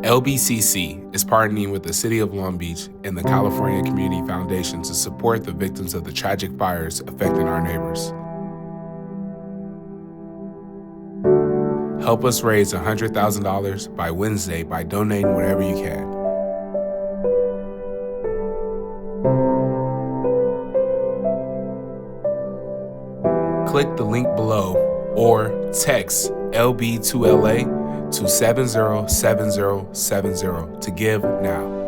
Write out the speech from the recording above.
LBCC is partnering with the City of Long Beach and the California Community Foundation to support the victims of the tragic fires affecting our neighbors. Help us raise $100,000 by Wednesday by donating whatever you can. Click the link below or text LB2LA to 707070 to give now.